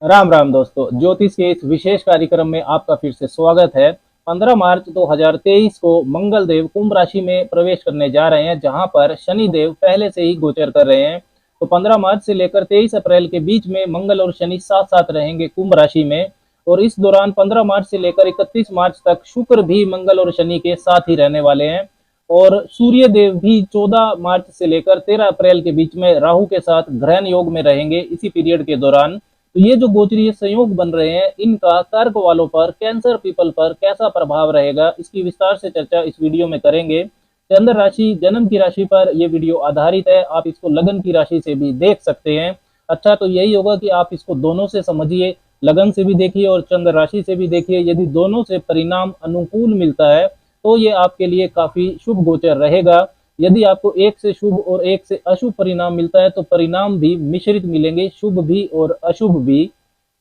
राम राम दोस्तों, ज्योतिष के इस विशेष कार्यक्रम में आपका फिर से स्वागत है। 15 मार्च 2023 को मंगल देव कुंभ राशि में प्रवेश करने जा रहे हैं, जहां पर शनि देव पहले से ही गोचर कर रहे हैं। तो 15 मार्च से लेकर 23 अप्रैल के बीच में मंगल और शनि साथ साथ रहेंगे कुंभ राशि में। और इस दौरान 15 मार्च से लेकर 31 मार्च तक शुक्र भी मंगल और शनि के साथ ही रहने वाले हैं। और सूर्य देव भी 14 मार्च से लेकर 13 अप्रैल के बीच में राहु के साथ ग्रहण योग में रहेंगे इसी पीरियड के दौरान। तो ये जो गोचरीय संयोग बन रहे हैं, इनका कर्क वालों पर, कैंसर पीपल पर कैसा प्रभाव रहेगा, इसकी विस्तार से चर्चा इस वीडियो में करेंगे। चंद्र राशि, जन्म की राशि पर यह वीडियो आधारित है। आप इसको लगन की राशि से भी देख सकते हैं। अच्छा, तो यही होगा कि आप इसको दोनों से समझिए, लगन से भी देखिए और चंद्र राशि से भी देखिए। यदि दोनों से परिणाम अनुकूल मिलता है तो ये आपके लिए काफी शुभ गोचर रहेगा। यदि आपको एक से शुभ और एक से अशुभ परिणाम मिलता है तो परिणाम भी मिश्रित मिलेंगे, शुभ भी और अशुभ भी।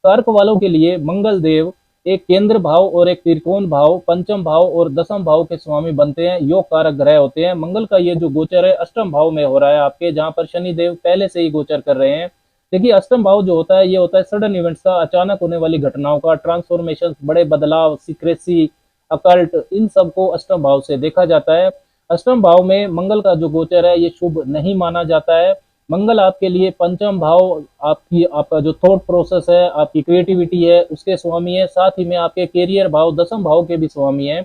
कर्क वालों के लिए मंगल देव एक केंद्र भाव और एक त्रिकोण भाव, पंचम भाव और दसम भाव के स्वामी बनते हैं, योग कारक ग्रह होते हैं। मंगल का ये जो गोचर है अष्टम भाव में हो रहा है आपके, जहां पर शनि देव पहले से ही गोचर कर रहे हैं। देखिए, अष्टम भाव जो होता है ये होता है सडन इवेंट्स का, अचानक होने वाली घटनाओं का, ट्रांसफॉर्मेशन, बड़े बदलाव, सीक्रेसी, अकल्ट, इन सबको अष्टम भाव से देखा जाता है। अष्टम भाव में मंगल का जो गोचर है ये शुभ नहीं माना जाता है। मंगल आपके लिए पंचम भाव, आपका जो थॉट प्रोसेस है, आपकी क्रिएटिविटी है, उसके स्वामी है। साथ ही में आपके कैरियर भाव, दसम भाव के भी स्वामी है।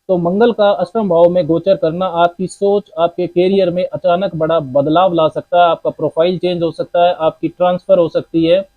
तो मंगल का अष्टम भाव में गोचर करना आपकी सोच, आपके कैरियर में अचानक बड़ा बदलाव ला सकता है। आपका प्रोफाइल चेंज हो सकता है, आपकी ट्रांसफर हो सकती है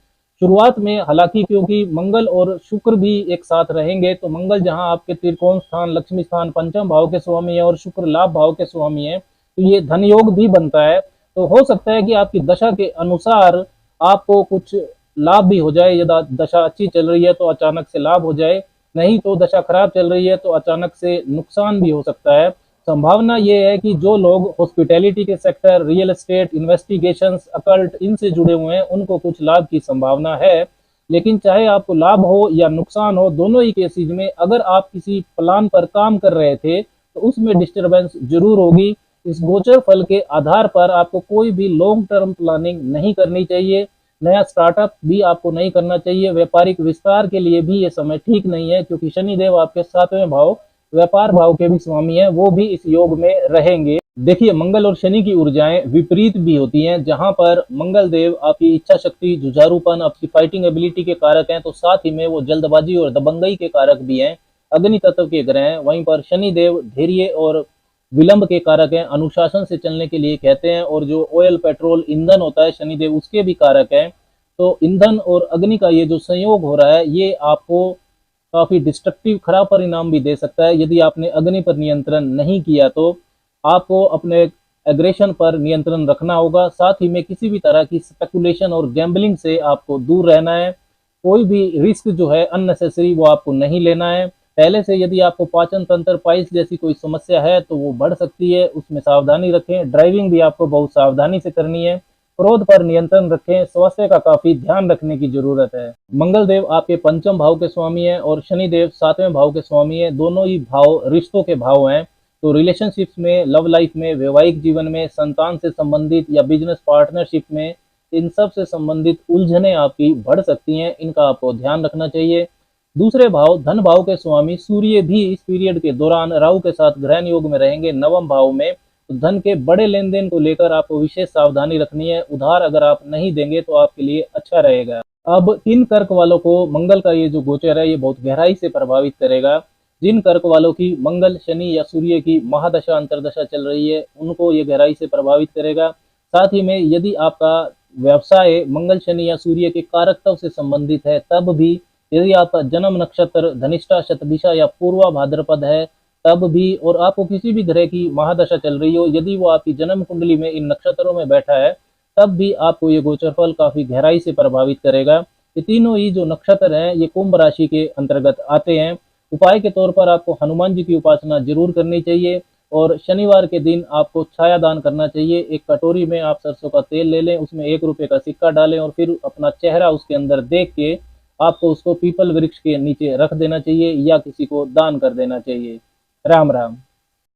शुरुआत में। हालांकि क्योंकि मंगल और शुक्र भी एक साथ रहेंगे, तो मंगल जहां आपके त्रिकोण स्थान, लक्ष्मी स्थान, पंचम भाव के स्वामी है और शुक्र लाभ भाव के स्वामी है, तो ये धन योग भी बनता है। तो हो सकता है कि आपकी दशा के अनुसार आपको कुछ लाभ भी हो जाए। यदि दशा अच्छी चल रही है तो अचानक से लाभ हो जाए, नहीं तो दशा खराब चल रही है तो अचानक से नुकसान भी हो सकता है। संभावना ये है कि जो लोग हॉस्पिटैलिटी के sector, real estate, investigations, occult, इनसे जुड़े हुए हैं उनको कुछ लाभ की संभावना है। लेकिन चाहे आपको लाभ हो या नुकसान हो, दोनों ही केसेज में अगर आप किसी प्लान पर काम कर रहे थे तो उसमें डिस्टरबेंस जरूर होगी। इस गोचर फल के आधार पर आपको कोई भी लॉन्ग टर्म प्लानिंग नहीं करनी चाहिए। नया स्टार्टअप भी आपको नहीं करना चाहिए। व्यापारिक विस्तार के लिए भी ये समय ठीक नहीं है, क्योंकि शनिदेव आपके 7वें भाव, व्यापार भाव के भी स्वामी हैं, वो भी इस योग में रहेंगे। देखिए, मंगल और शनि की ऊर्जाएं विपरीत भी होती हैं। जहां पर मंगल देव आपकी इच्छा शक्ति, जुझारूपन, आपकी फाइटिंग एबिलिटी के कारक हैं, तो साथ ही में वो जल्दबाजी और दबंगई के कारक भी हैं, अग्नि तत्व के ग्रह हैं। वहीं पर शनि देव धैर्य और विलंब के कारक हैं, अनुशासन से चलने के लिए कहते हैं। और जो ऑयल, पेट्रोल, ईंधन होता है शनिदेव, उसके भी कारक हैं। तो ईंधन और अग्नि का ये जो संयोग हो रहा है ये आपको काफी डिस्ट्रक्टिव, खराब परिणाम भी दे सकता है। यदि आपने अग्नि पर नियंत्रण नहीं किया तो आपको अपने एग्रेशन पर नियंत्रण रखना होगा। साथ ही में किसी भी तरह की स्पेकुलेशन और गैम्बलिंग से आपको दूर रहना है। कोई भी रिस्क जो है अननेसेसरी वो आपको नहीं लेना है। पहले से यदि आपको पाचन तंत्र, पाइल्स जैसी कोई समस्या है तो वो बढ़ सकती है, उसमें सावधानी रखें। ड्राइविंग भी आपको बहुत सावधानी से करनी है। क्रोध पर नियंत्रण रखें। स्वास्थ्य का काफी ध्यान रखने की जरूरत है। मंगल देव आपके पंचम भाव के स्वामी है और शनि देव 7वें भाव के स्वामी है। दोनों ही भाव रिश्तों के भाव हैं। तो रिलेशनशिप्स में, लव लाइफ में, वैवाहिक जीवन में, संतान से संबंधित या बिजनेस पार्टनरशिप में, इन सब से संबंधित उलझने आपकी बढ़ सकती हैं। इनका आपको ध्यान रखना चाहिए। दूसरे भाव, धन भाव के स्वामी सूर्य भी इस पीरियड के दौरान राहु के साथ ग्रहण योग में रहेंगे, नवम भाव में। तो धन के बड़े लेन देन को लेकर आपको विशेष सावधानी रखनी है। उधार अगर आप नहीं देंगे तो आपके लिए अच्छा रहेगा। अब इन कर्क वालों को मंगल का ये जो गोचर है ये बहुत गहराई से प्रभावित करेगा। जिन कर्क वालों की मंगल, शनि या सूर्य की महादशा, अंतरदशा चल रही है, उनको ये गहराई से प्रभावित करेगा। साथ ही में यदि आपका व्यवसाय मंगल, शनि या सूर्य के कारकत्व से संबंधित है, तब भी, यदि आपका जन्म नक्षत्र धनिष्ठा, शतभिषा या पूर्वा भाद्रपद है, तब भी, और आपको किसी भी ग्रह की महादशा चल रही हो, यदि वो आपकी जन्म कुंडली में इन नक्षत्रों में बैठा है, तब भी आपको ये गोचर फल काफी गहराई से प्रभावित करेगा। ये तीनों ही जो नक्षत्र हैं ये कुंभ राशि के अंतर्गत आते हैं। उपाय के तौर पर आपको हनुमान जी की उपासना जरूर करनी चाहिए और शनिवार के दिन आपको छाया दान करना चाहिए। एक कटोरी में आप सरसों का तेल ले लें, उसमें 1 रुपए का सिक्का डालें और फिर अपना चेहरा उसके अंदर देख के आपको उसको पीपल वृक्ष के नीचे रख देना चाहिए या किसी को दान कर देना चाहिए। राम राम।